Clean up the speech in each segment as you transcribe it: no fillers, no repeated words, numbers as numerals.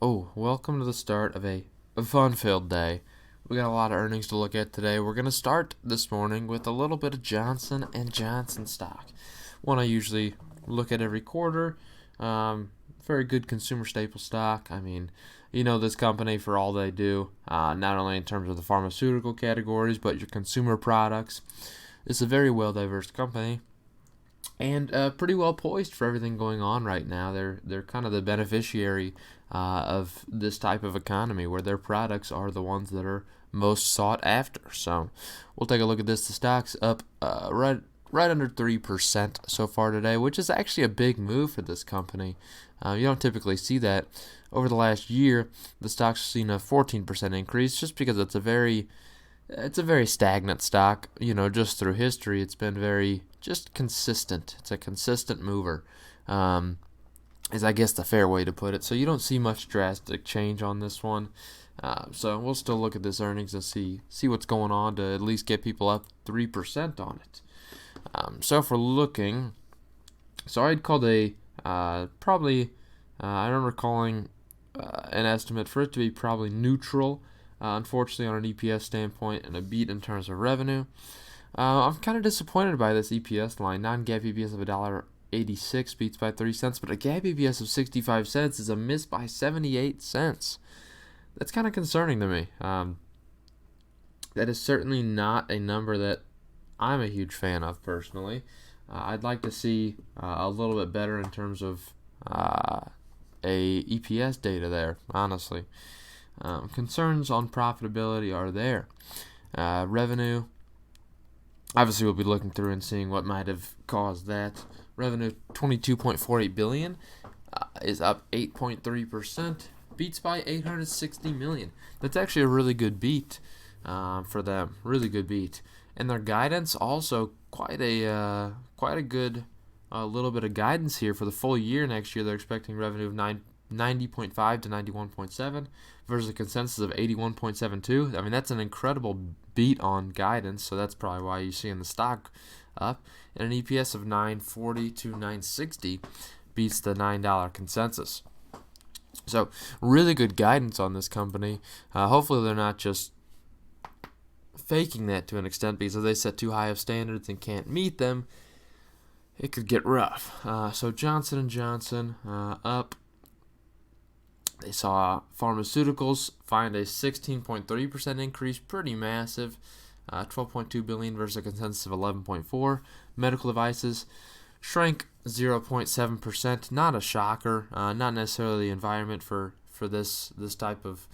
Welcome to the start of a fun-filled day. We got a lot of earnings to look at today. We're going to start this morning with a little bit of Johnson & Johnson stock. One I usually look at every quarter. Very good consumer staple stock. I mean, you know this company for all they do, not only in terms of the pharmaceutical categories, but your consumer products. It's a very well-diverse company. And pretty well poised for everything going on right now. They're kind of the beneficiary of this type of economy where their products are the ones that are most sought after. So we'll take a look at this. The stock's up right under 3% so far today, which is actually a big move for this company. You don't typically see that. Over the last year, the stock's seen a 14% increase just because it's a very stagnant stock. You know, just through history, it's been very just consistent. It's a consistent mover, is I guess the fair way to put it. So you don't see much drastic change on this one. So we'll still look at this earnings and see what's going on to at least get people up 3% on it. So if we're looking, so I'd call probably, I remember calling an estimate for it to be probably neutral. Unfortunately, on an EPS standpoint, and a beat in terms of revenue. I'm kind of disappointed by this EPS line. Non-GAAP EPS of $1.86 beats by 30 cents, but a GAAP EPS of 65 cents is a miss by 78 cents. That's kind of concerning to me. That is certainly not a number that I'm a huge fan of personally. I'd like to see a little bit better in terms of a EPS data there, honestly. Concerns on profitability are there. Revenue, obviously we'll be looking through and seeing what might have caused that. Revenue $22.48 billion is up 8.3%, beats by $860 million. That's actually a really good beat for them, really good beat. And their guidance also quite a good little bit of guidance here for the full year. Next year they're expecting revenue of 90.5 to 91.7 versus a consensus of 81.72. I mean, that's an incredible beat on guidance, so that's probably why you're seeing the stock up. And an EPS of 9.40 to 9.60 beats the $9 consensus. So really good guidance on this company. Hopefully they're not just faking that to an extent, because if they set too high of standards and can't meet them, it could get rough. So Johnson & Johnson up. They saw pharmaceuticals find a 16.3% increase, pretty massive, $12.2 billion versus a consensus of 11.4. Medical devices shrank 0.7%, not a shocker, not necessarily the environment for this type of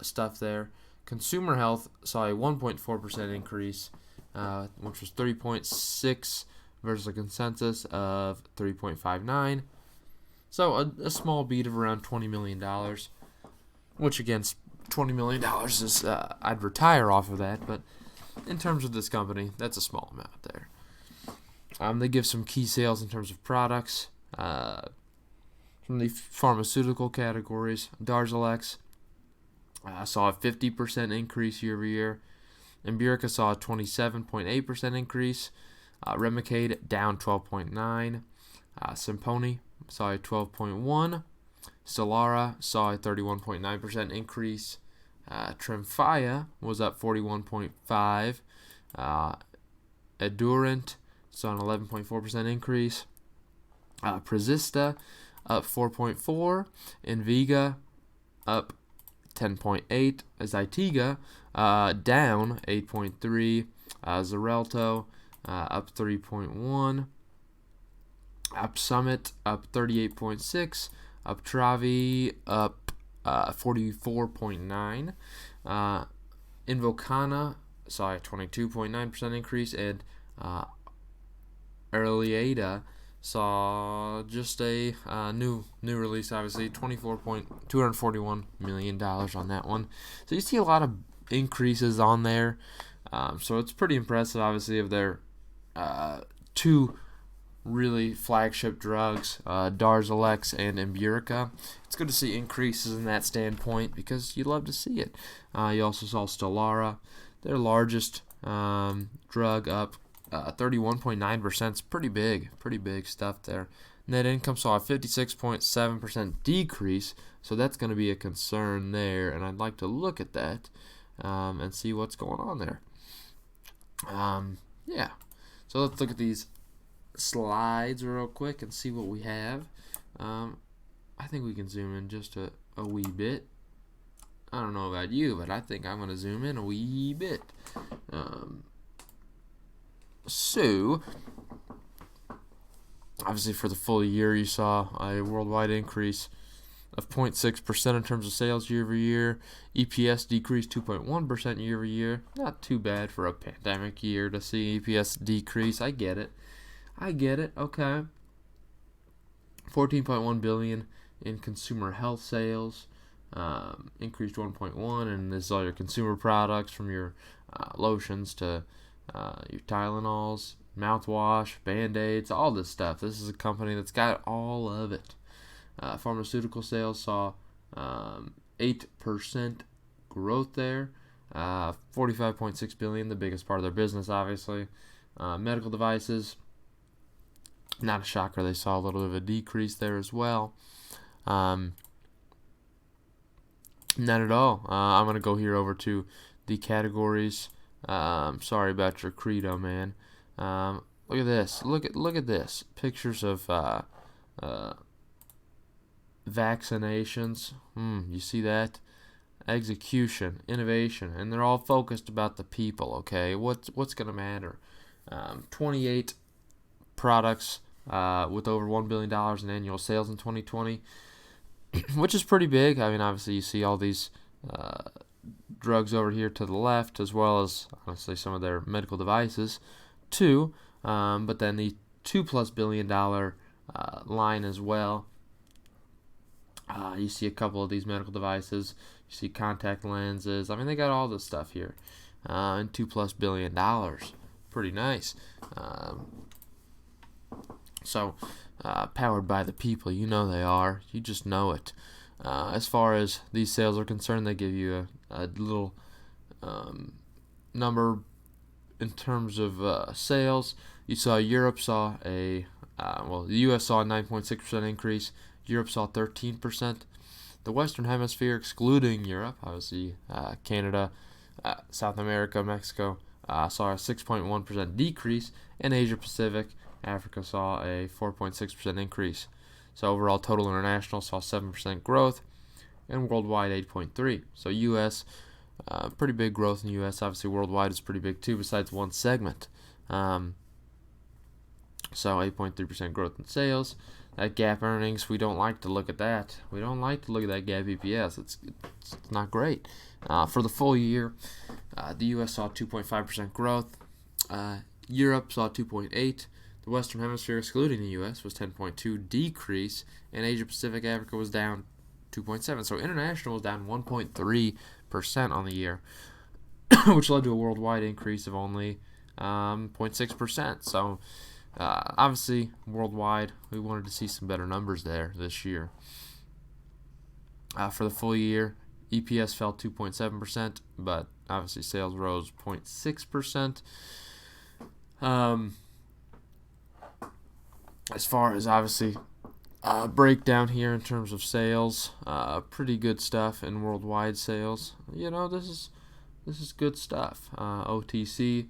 stuff there. Consumer health saw a 1.4% increase, which was 3.6 versus a consensus of 3.59. So a small beat of around $20 million, which again, $20 million is, I'd retire off of that, but in terms of this company, that's a small amount there. They give some key sales in terms of products from the pharmaceutical categories. Darzalex saw a 50% increase year over year. Imbruvica saw a 27.8% increase. Remicade down 12.9%. Simponi saw a 12.1%. Stelara saw a 31.9% increase. Tremfya was up 41.5%. Edurant saw an 11.4% increase. Prezista up 4.4%. Enviga up 10.8%. Zytiga down 8.3%. Xarelto up 3.1%. Summit up 38.6%. Uptravi up 44.9%. Invokana saw a 22.9% increase, and Erleada saw just a new release, obviously, $241 million on that one. So you see a lot of increases on there. So it's pretty impressive, obviously, of their two really flagship drugs, Darzalex and Imbruvica. It's good to see increases in that standpoint because you love to see it. You also saw Stelara, their largest drug, up 31.9%. It's pretty big stuff there. Net income saw a 56.7% decrease, So that's going to be a concern there, and I'd like to look at that and see what's going on there. Yeah. So let's look at these slides real quick and see what we have. I think we can zoom in just a wee bit. I don't know about you, but I think I'm going to zoom in a wee bit. So, obviously for the full year, you saw a worldwide increase of 0.6% in terms of sales year over year. EPS decreased 2.1% year over year. Not too bad for a pandemic year to see EPS decrease. I get it. Okay. 14.1 billion in consumer health sales. Increased 1.1, and this is all your consumer products from your lotions to your Tylenols, mouthwash, Band-Aids, all this stuff. This is a company that's got all of it. Pharmaceutical sales saw 8% growth there. 45.6 billion, the biggest part of their business, obviously. Medical devices, not a shocker, they saw a little bit of a decrease there as well. Not at all. I'm going to go here over to the categories. Sorry about your credo, man. Look at this. Look at this. Pictures of vaccinations. You see that? Execution, innovation, and they're all focused about the people. Okay, what's going to matter? 28 products with over $1 billion in annual sales in 2020. Which is pretty big. I mean, obviously, you see all these drugs over here to the left, as well as, honestly, some of their medical devices, too. But then the $2+ billion line as well. You see a couple of these medical devices. You see contact lenses. I mean, they got all this stuff here. And $2+ billion. Pretty nice. Powered by the people, you know they are. You just know it. As far as these sales are concerned, they give you a little number in terms of sales. You saw Europe saw the U.S. saw a 9.6% increase. Europe saw 13%. The Western Hemisphere, excluding Europe, obviously Canada, South America, Mexico, saw a 6.1% decrease, and Asia Pacific, Africa saw a 4.6% increase. So overall, total international saw 7% growth, and worldwide 8.3%. So U.S., pretty big growth in the U.S. Obviously, worldwide is pretty big too, besides one segment. So 8.3% growth in sales. That GAAP earnings, we don't like to look at that. We don't like to look at that GAAP EPS. It's not great. For the full year, the U.S. saw 2.5% growth. Europe saw 2.8%. The Western Hemisphere, excluding the U.S., was 10.2% decrease, and Asia Pacific Africa was down 2.7%. So international was down 1.3% on the year, which led to a worldwide increase of only 0.6%. So obviously, worldwide, we wanted to see some better numbers there this year. For the full year, EPS fell 2.7%, but obviously sales rose 0.6%. As far as obviously breakdown here in terms of sales, pretty good stuff in worldwide sales. You know, this is good stuff. OTC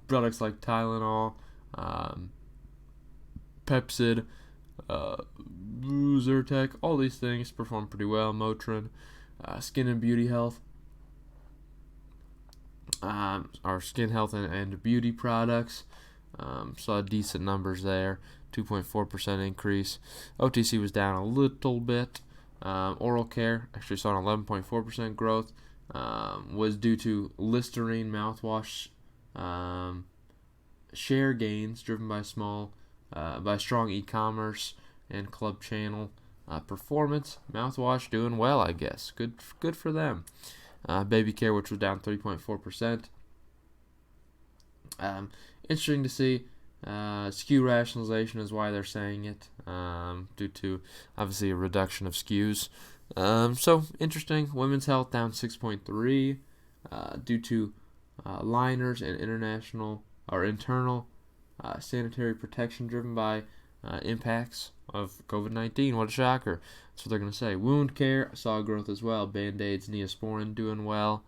products like Tylenol, Pepsid, Zyrtec, all these things perform pretty well. Motrin, skin and beauty health, our skin health and beauty products. Saw decent numbers there, 2.4% increase. OTC was down a little bit. Oral care actually saw an 11.4% growth. Was due to Listerine mouthwash share gains driven by strong e-commerce and club channel performance. Mouthwash doing well, I guess. Good for them. Baby care, which was down 3.4%. Interesting to see. SKU rationalization is why they're saying it, due to obviously a reduction of SKUs. So interesting. Women's health down 6.3%, due to liners and internal sanitary protection driven by impacts of COVID-19. What a shocker. That's what they're going to say. Wound care saw growth as well. Band-Aids, Neosporin doing well.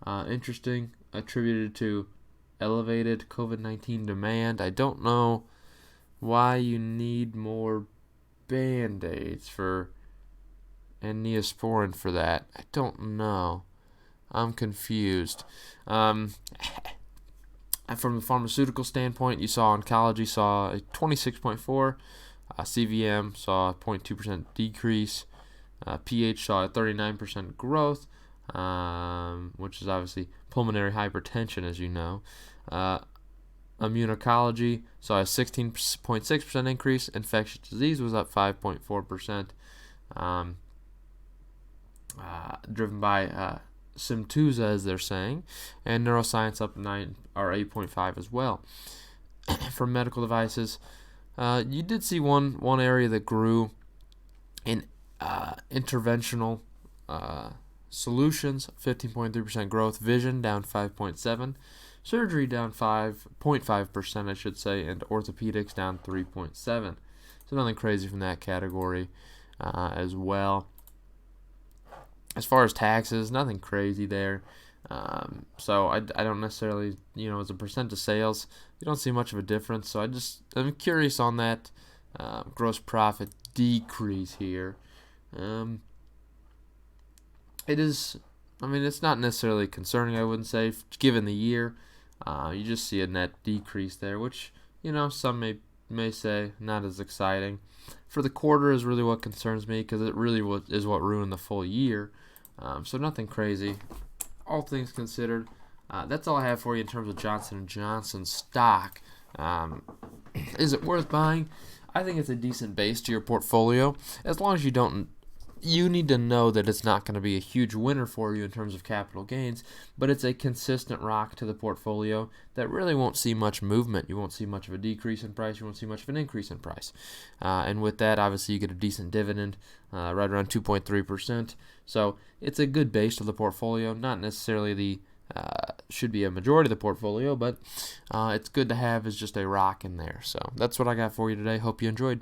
Interesting. Attributed to elevated COVID-19 demand. I don't know why you need more Band-Aids and Neosporin for that. I don't know. I'm confused. From the pharmaceutical standpoint, you saw oncology saw a 26.4, CVM saw a 0.2% decrease, PH saw a 39% growth, which is obviously pulmonary hypertension, as you know. Immunology saw a 16.6% increase. Infectious disease was up 5.4%, driven by Simtuza, as they're saying, and neuroscience up 8.5 as well. For medical devices, you did see one area that grew in interventional solutions, 15.3% growth. Vision down 5.7, surgery down 5.5%, I should say, and orthopedics down 3.7. So nothing crazy from that category as well. As far as taxes, nothing crazy there. So I don't necessarily, as a percent of sales, you don't see much of a difference. So I'm curious on that gross profit decrease here. It's not necessarily concerning, I wouldn't say, given the year. You just see a net decrease there, which, some may say not as exciting. For the quarter is really what concerns me, because it really is what ruined the full year. So nothing crazy. All things considered, that's all I have for you in terms of Johnson & Johnson stock. Is it worth buying? I think it's a decent base to your portfolio, as long as you need to know that it's not going to be a huge winner for you in terms of capital gains, but it's a consistent rock to the portfolio that really won't see much movement. You won't see much of a decrease in price. You won't see much of an increase in price. And with that, obviously, you get a decent dividend, right around 2.3%. So it's a good base to the portfolio, not necessarily should be a majority of the portfolio, but it's good to have as just a rock in there. So that's what I got for you today. Hope you enjoyed.